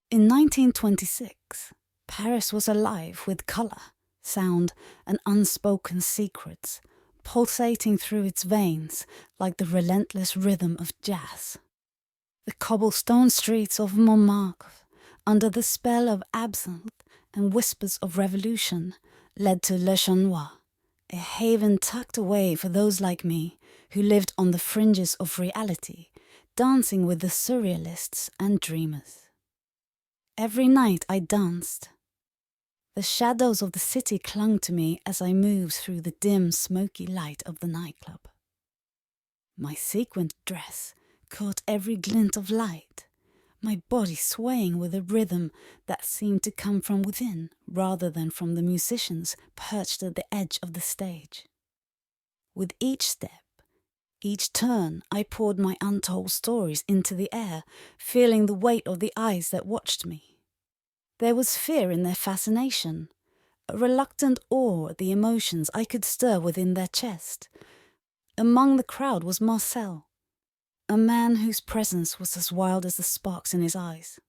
In 1926, Paris was alive with colour, sound, and unspoken secrets, pulsating through its veins like the relentless rhythm of jazz. The cobblestone streets of Montmartre, under the spell of absinthe and whispers of revolution, led to Le Chanois, a haven tucked away for those like me who lived on the fringes of reality, dancing with the surrealists and dreamers. Every night I danced. The shadows of the city clung to me as I moved through the dim, smoky light of the nightclub. My sequined dress caught every glint of light, my body swaying with a rhythm that seemed to come from within rather than from the musicians perched at the edge of the stage. With each step, each turn, I poured my untold stories into the air, feeling the weight of the eyes that watched me. There was fear in their fascination, a reluctant awe at the emotions I could stir within their chest. Among the crowd was Marcel, a man whose presence was as wild as the sparks in his eyes.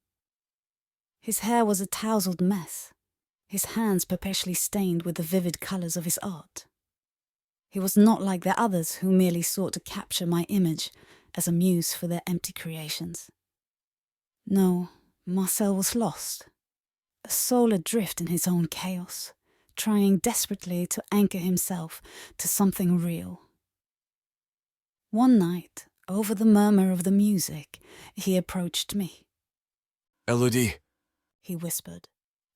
His hair was a tousled mess, his hands perpetually stained with the vivid colours of his art. He was not like the others who merely sought to capture my image as a muse for their empty creations. No, Marcel was lost, a soul adrift in his own chaos, trying desperately to anchor himself to something real. One night, over the murmur of the music, he approached me. Elodie, He whispered,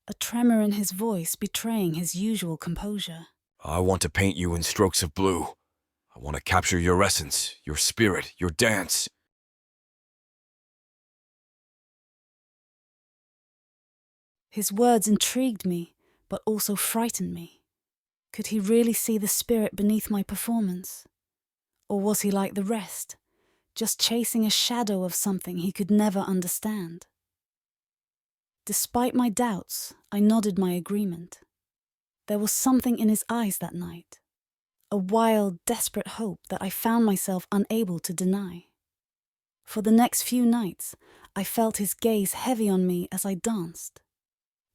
a tremor in his voice betraying his usual composure. I want to paint you in strokes of blue. I want to capture your essence, your spirit, your dance. His words intrigued me, but also frightened me. Could he really see the spirit beneath my performance? Or was he like the rest, just chasing a shadow of something he could never understand? Despite my doubts, I nodded my agreement. There was something in his eyes that night, a wild, desperate hope that I found myself unable to deny. For the next few nights, I felt his gaze heavy on me as I danced.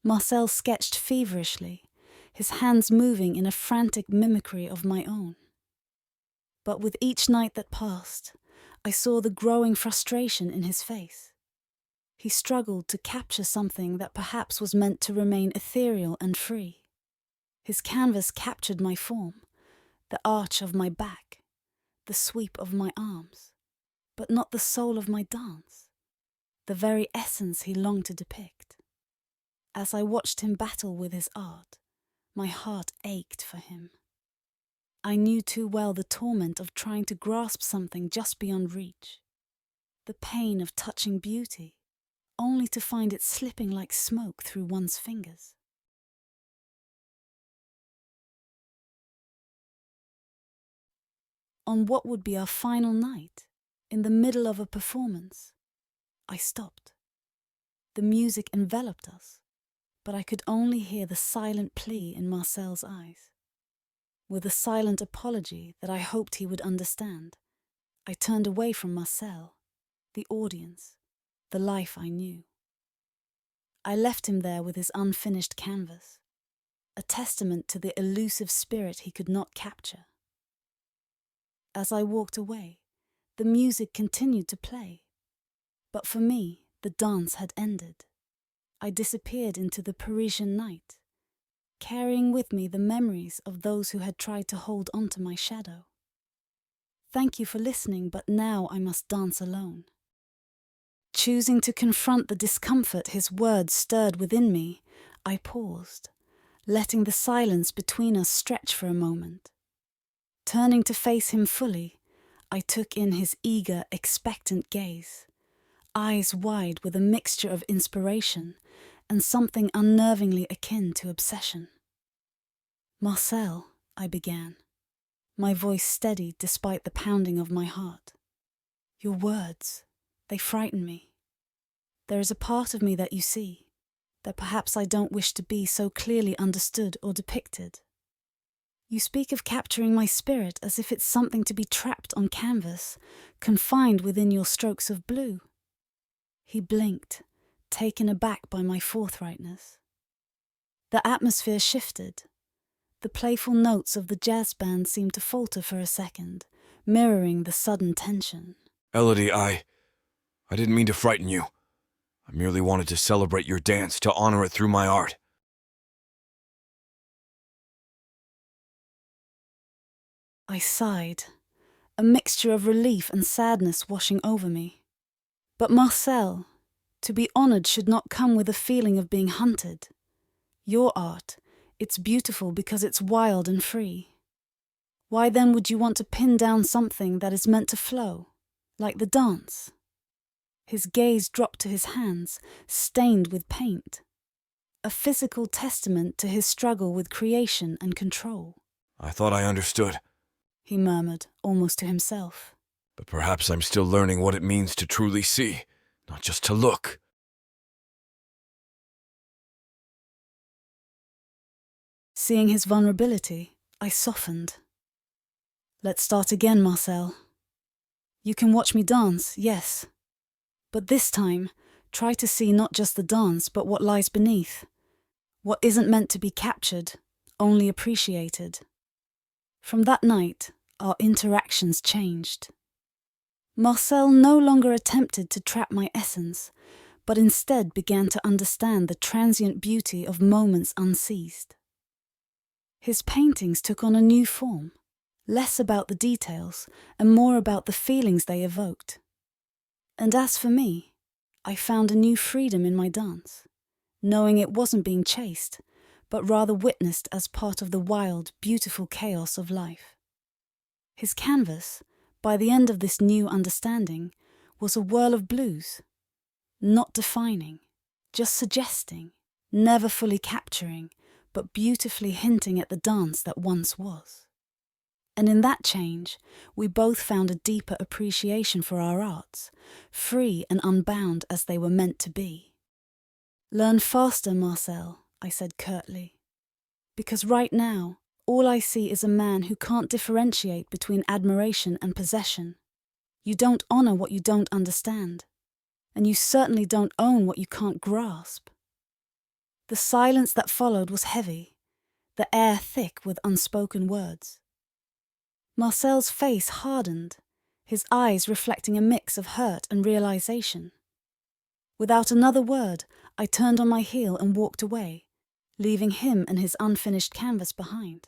Marcel sketched feverishly, his hands moving in a frantic mimicry of my own. But with each night that passed, I saw the growing frustration in his face. He struggled to capture something that perhaps was meant to remain ethereal and free. His canvas captured my form, the arch of my back, the sweep of my arms, but not the soul of my dance, the very essence he longed to depict. As I watched him battle with his art, my heart ached for him. I knew too well the torment of trying to grasp something just beyond reach, the pain of touching beauty, only to find it slipping like smoke through one's fingers. On what would be our final night, in the middle of a performance, I stopped. The music enveloped us, but I could only hear the silent plea in Marcel's eyes. With a silent apology that I hoped he would understand, I turned away from Marcel, the audience, the life I knew. I left him there with his unfinished canvas, a testament to the elusive spirit he could not capture. As I walked away, the music continued to play, but for me, the dance had ended. I disappeared into the Parisian night, carrying with me the memories of those who had tried to hold onto my shadow. Thank you for listening, but now I must dance alone. Choosing to confront the discomfort his words stirred within me, I paused, letting the silence between us stretch for a moment. Turning to face him fully, I took in his eager, expectant gaze, eyes wide with a mixture of inspiration and something unnervingly akin to obsession. Marcel, I began, my voice steady despite the pounding of my heart. Your words, they frighten me. There is a part of me that you see, that perhaps I don't wish to be so clearly understood or depicted. You speak of capturing my spirit as if it's something to be trapped on canvas, confined within your strokes of blue. He blinked, taken aback by my forthrightness. The atmosphere shifted. The playful notes of the jazz band seemed to falter for a second, mirroring the sudden tension. Elodie, I didn't mean to frighten you. I merely wanted to celebrate your dance, to honor it through my art. I sighed, a mixture of relief and sadness washing over me. But Marcel, to be honored should not come with a feeling of being hunted. Your art, it's beautiful because it's wild and free. Why then would you want to pin down something that is meant to flow, like the dance? His gaze dropped to his hands, stained with paint. A physical testament to his struggle with creation and control. I thought I understood. He murmured, almost to himself. But perhaps I'm still learning what it means to truly see, not just to look. Seeing his vulnerability, I softened. Let's start again, Marcel. You can watch me dance, yes. But this time, try to see not just the dance, but what lies beneath. What isn't meant to be captured, only appreciated. From that night, our interactions changed. Marcel no longer attempted to trap my essence, but instead began to understand the transient beauty of moments unseized. His paintings took on a new form, less about the details and more about the feelings they evoked. And as for me, I found a new freedom in my dance, knowing it wasn't being chased, but rather witnessed as part of the wild, beautiful chaos of life. His canvas, by the end of this new understanding, was a whirl of blues, not defining, just suggesting, never fully capturing, but beautifully hinting at the dance that once was. And in that change, we both found a deeper appreciation for our arts, free and unbound as they were meant to be. Learn faster, Marcel, I said curtly. Because right now, all I see is a man who can't differentiate between admiration and possession. You don't honor what you don't understand, and you certainly don't own what you can't grasp. The silence that followed was heavy, the air thick with unspoken words. Marcel's face hardened, his eyes reflecting a mix of hurt and realization. Without another word, I turned on my heel and walked away, leaving him and his unfinished canvas behind.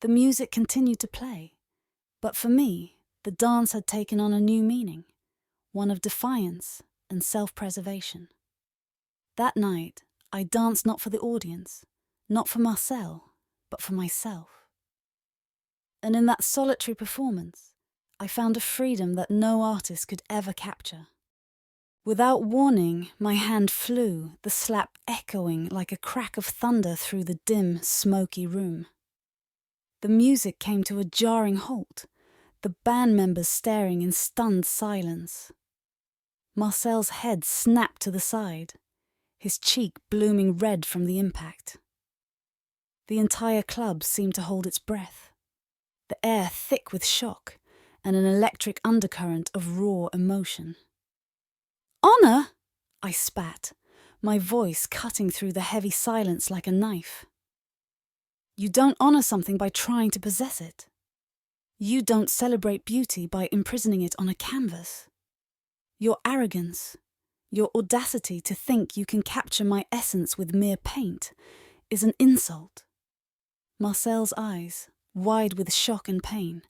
The music continued to play, but for me, the dance had taken on a new meaning, one of defiance and self-preservation. That night, I danced not for the audience, not for Marcel, but for myself. And in that solitary performance, I found a freedom that no artist could ever capture. Without warning, my hand flew, the slap echoing like a crack of thunder through the dim, smoky room. The music came to a jarring halt, the band members staring in stunned silence. Marcel's head snapped to the side, his cheek blooming red from the impact. The entire club seemed to hold its breath, the air thick with shock and an electric undercurrent of raw emotion. "Honor!" I spat, my voice cutting through the heavy silence like a knife. You don't honor something by trying to possess it. You don't celebrate beauty by imprisoning it on a canvas. Your arrogance, your audacity to think you can capture my essence with mere paint, is an insult. Marcel's eyes, wide with shock and pain,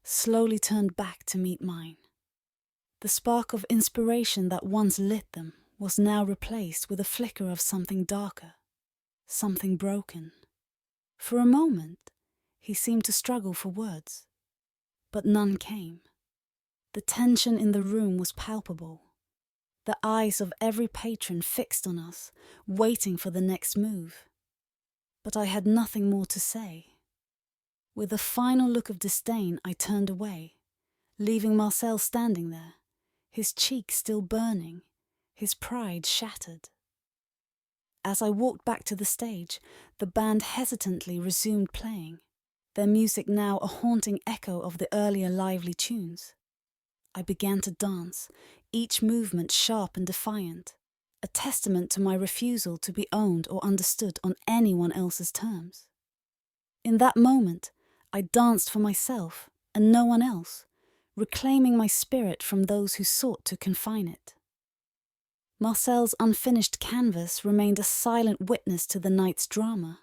slowly turned back to meet mine. The spark of inspiration that once lit them was now replaced with a flicker of something darker, something broken. For a moment, he seemed to struggle for words, but none came. The tension in the room was palpable, the eyes of every patron fixed on us, waiting for the next move. But I had nothing more to say. With a final look of disdain, I turned away, leaving Marcel standing there, his cheek still burning, his pride shattered. As I walked back to the stage, the band hesitantly resumed playing, their music now a haunting echo of the earlier lively tunes. I began to dance, each movement sharp and defiant, a testament to my refusal to be owned or understood on anyone else's terms. In that moment, I danced for myself and no one else, reclaiming my spirit from those who sought to confine it. Marcel's unfinished canvas remained a silent witness to the night's drama,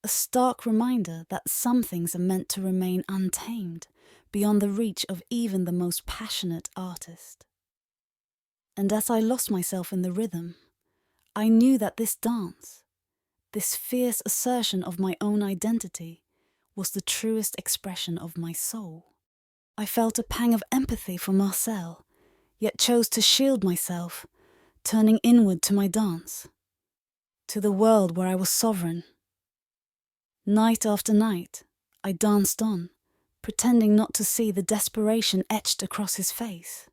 a stark reminder that some things are meant to remain untamed, beyond the reach of even the most passionate artist. And as I lost myself in the rhythm, I knew that this dance, this fierce assertion of my own identity, was the truest expression of my soul. I felt a pang of empathy for Marcel, yet chose to shield myself, turning inward to my dance, to the world where I was sovereign. Night after night, I danced on, pretending not to see the desperation etched across his face.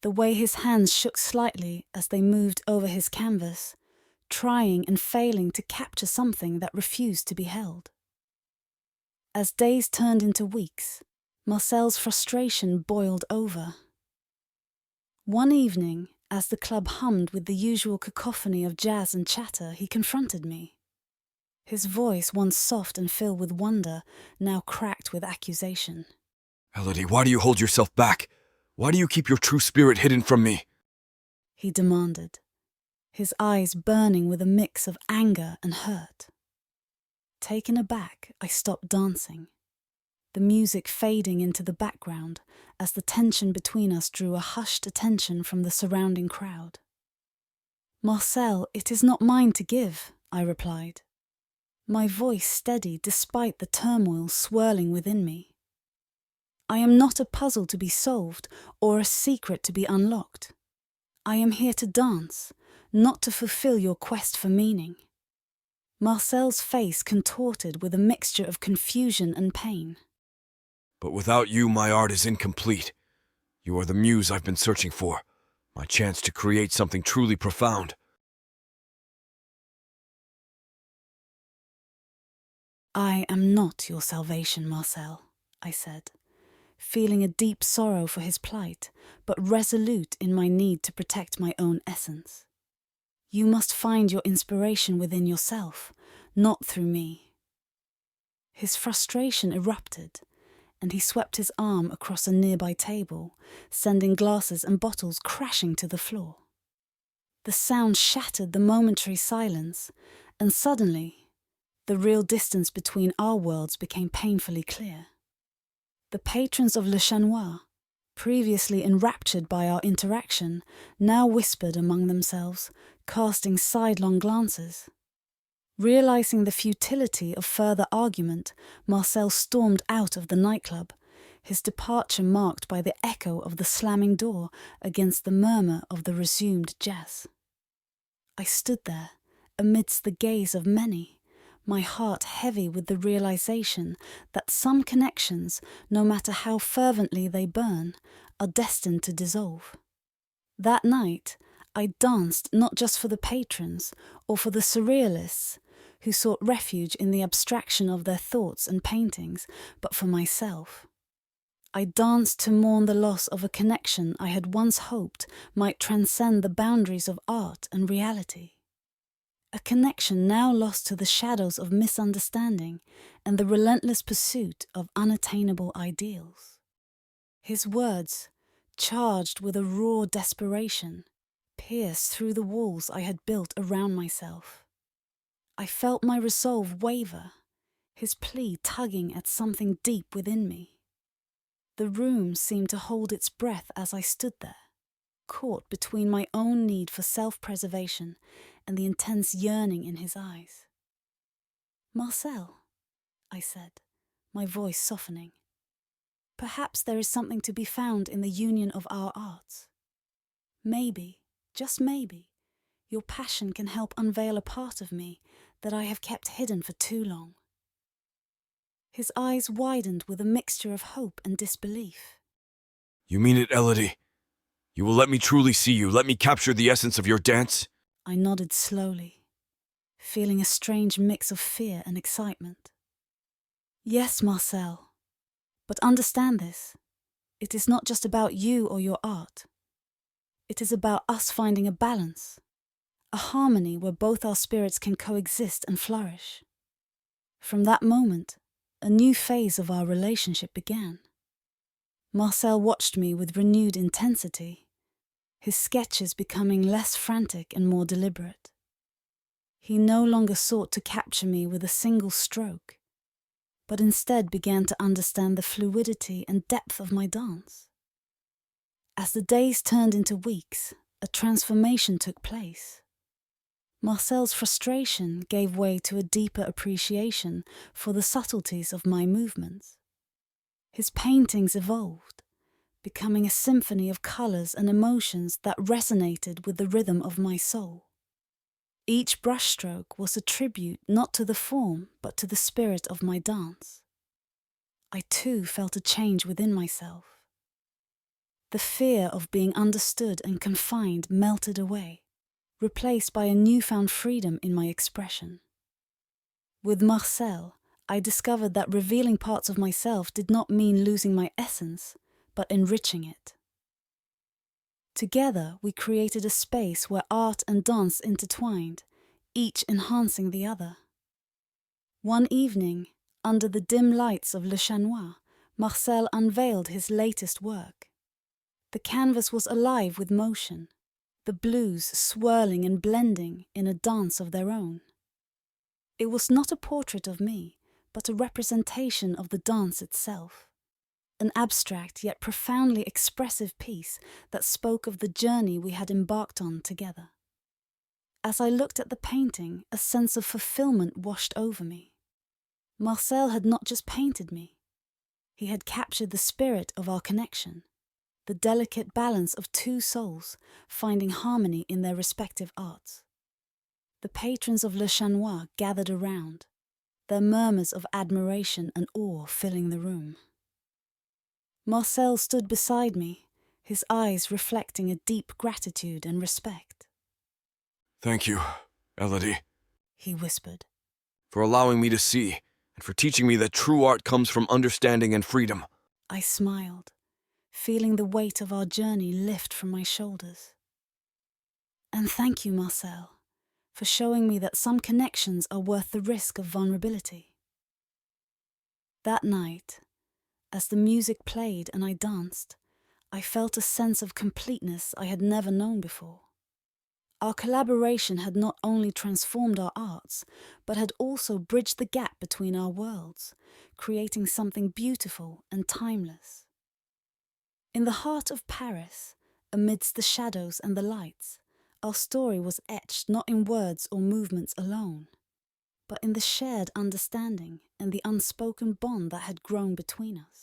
The way his hands shook slightly as they moved over his canvas, trying and failing to capture something that refused to be held. As days turned into weeks, Marcel's frustration boiled over. One evening, as the club hummed with the usual cacophony of jazz and chatter, he confronted me. His voice, once soft and filled with wonder, now cracked with accusation. Elodie, why do you hold yourself back? Why do you keep your true spirit hidden from me? He demanded, his eyes burning with a mix of anger and hurt. Taken aback, I stopped dancing, the music fading into the background as the tension between us drew a hushed attention from the surrounding crowd. Marcel, it is not mine to give, I replied, my voice steady despite the turmoil swirling within me. I am not a puzzle to be solved or a secret to be unlocked. I am here to dance, not to fulfill your quest for meaning. Marcel's face contorted with a mixture of confusion and pain. But without you, my art is incomplete. You are the muse I've been searching for, my chance to create something truly profound. I am not your salvation, Marcel, I said, feeling a deep sorrow for his plight, but resolute in my need to protect my own essence. You must find your inspiration within yourself, not through me. His frustration erupted, and he swept his arm across a nearby table, sending glasses and bottles crashing to the floor. The sound shattered the momentary silence, and suddenly, the real distance between our worlds became painfully clear. The patrons of Le Chanois, previously enraptured by our interaction, now whispered among themselves, casting sidelong glances. Realizing the futility of further argument, Marcel stormed out of the nightclub, his departure marked by the echo of the slamming door against the murmur of the resumed jazz. I stood there, amidst the gaze of many, my heart heavy with the realization that some connections, no matter how fervently they burn, are destined to dissolve. That night, I danced not just for the patrons or for the surrealists who sought refuge in the abstraction of their thoughts and paintings, but for myself. I danced to mourn the loss of a connection I had once hoped might transcend the boundaries of art and reality. A connection now lost to the shadows of misunderstanding and the relentless pursuit of unattainable ideals. His words, charged with a raw desperation, pierced through the walls I had built around myself. I felt my resolve waver, his plea tugging at something deep within me. The room seemed to hold its breath as I stood there, caught between my own need for self-preservation and the intense yearning in his eyes. Marcel, I said, my voice softening, perhaps there is something to be found in the union of our arts. Maybe, just maybe, your passion can help unveil a part of me that I have kept hidden for too long. His eyes widened with a mixture of hope and disbelief. You mean it, Elodie? You will let me truly see you, let me capture the essence of your dance? I nodded slowly, feeling a strange mix of fear and excitement. Yes, Marcel, but understand this. It is not just about you or your art. It is about us finding a balance, a harmony where both our spirits can coexist and flourish. From that moment, a new phase of our relationship began. Marcel watched me with renewed intensity, his sketches becoming less frantic and more deliberate. He no longer sought to capture me with a single stroke, but instead began to understand the fluidity and depth of my dance. As the days turned into weeks, a transformation took place. Marcel's frustration gave way to a deeper appreciation for the subtleties of my movements. His paintings evolved, becoming a symphony of colors and emotions that resonated with the rhythm of my soul. Each brushstroke was a tribute not to the form, but to the spirit of my dance. I too felt a change within myself. The fear of being understood and confined melted away, replaced by a newfound freedom in my expression. With Marcel, I discovered that revealing parts of myself did not mean losing my essence, but enriching it. Together, we created a space where art and dance intertwined, each enhancing the other. One evening, under the dim lights of Le Chanois, Marcel unveiled his latest work. The canvas was alive with motion, the blues swirling and blending in a dance of their own. It was not a portrait of me, but a representation of the dance itself. An abstract yet profoundly expressive piece that spoke of the journey we had embarked on together. As I looked at the painting, a sense of fulfillment washed over me. Marcel had not just painted me. He had captured the spirit of our connection, the delicate balance of two souls finding harmony in their respective arts. The patrons of Le Chanois gathered around, their murmurs of admiration and awe filling the room. Marcel stood beside me, his eyes reflecting a deep gratitude and respect. Thank you, Elodie, He whispered. for allowing me to see and for teaching me that true art comes from understanding and freedom. I smiled, feeling the weight of our journey lift from my shoulders. And thank you, Marcel, for showing me that some connections are worth the risk of vulnerability. That night, as the music played and I danced, I felt a sense of completeness I had never known before. Our collaboration had not only transformed our arts, but had also bridged the gap between our worlds, creating something beautiful and timeless. In the heart of Paris, amidst the shadows and the lights, our story was etched not in words or movements alone, but in the shared understanding and the unspoken bond that had grown between us.